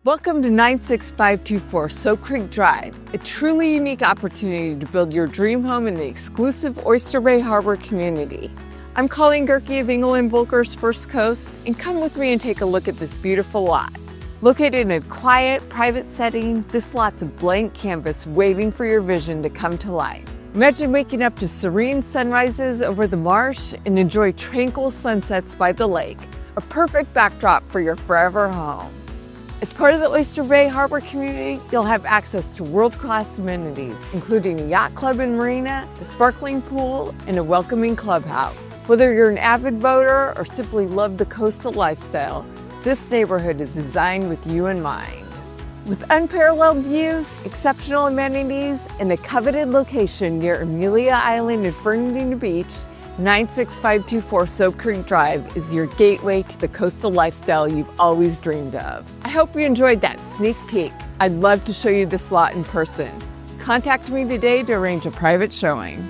Welcome to 96524 Soap Creek Drive, a truly unique opportunity to build your dream home in the exclusive Oyster Bay Harbour Community. I'm Colleen Gerke of England Volker's First Coast, and come with me and take a look at this beautiful lot. Located in a quiet, private setting, this lot's a blank canvas waiting for your vision to come to life. Imagine waking up to serene sunrises over the marsh and enjoy tranquil sunsets by the lake, a perfect backdrop for your forever home. As part of the Oyster Bay Harbour Community, you'll have access to world-class amenities, including a yacht club and marina, a sparkling pool, and a welcoming clubhouse. Whether you're an avid boater or simply love the coastal lifestyle, this neighborhood is designed with you in mind. With unparalleled views, exceptional amenities, and a coveted location near Amelia Island and Fernandina Beach, 96524 Soap Creek Drive is your gateway to the coastal lifestyle you've always dreamed of. I hope you enjoyed that sneak peek. I'd love to show you this lot in person. Contact me today to arrange a private showing.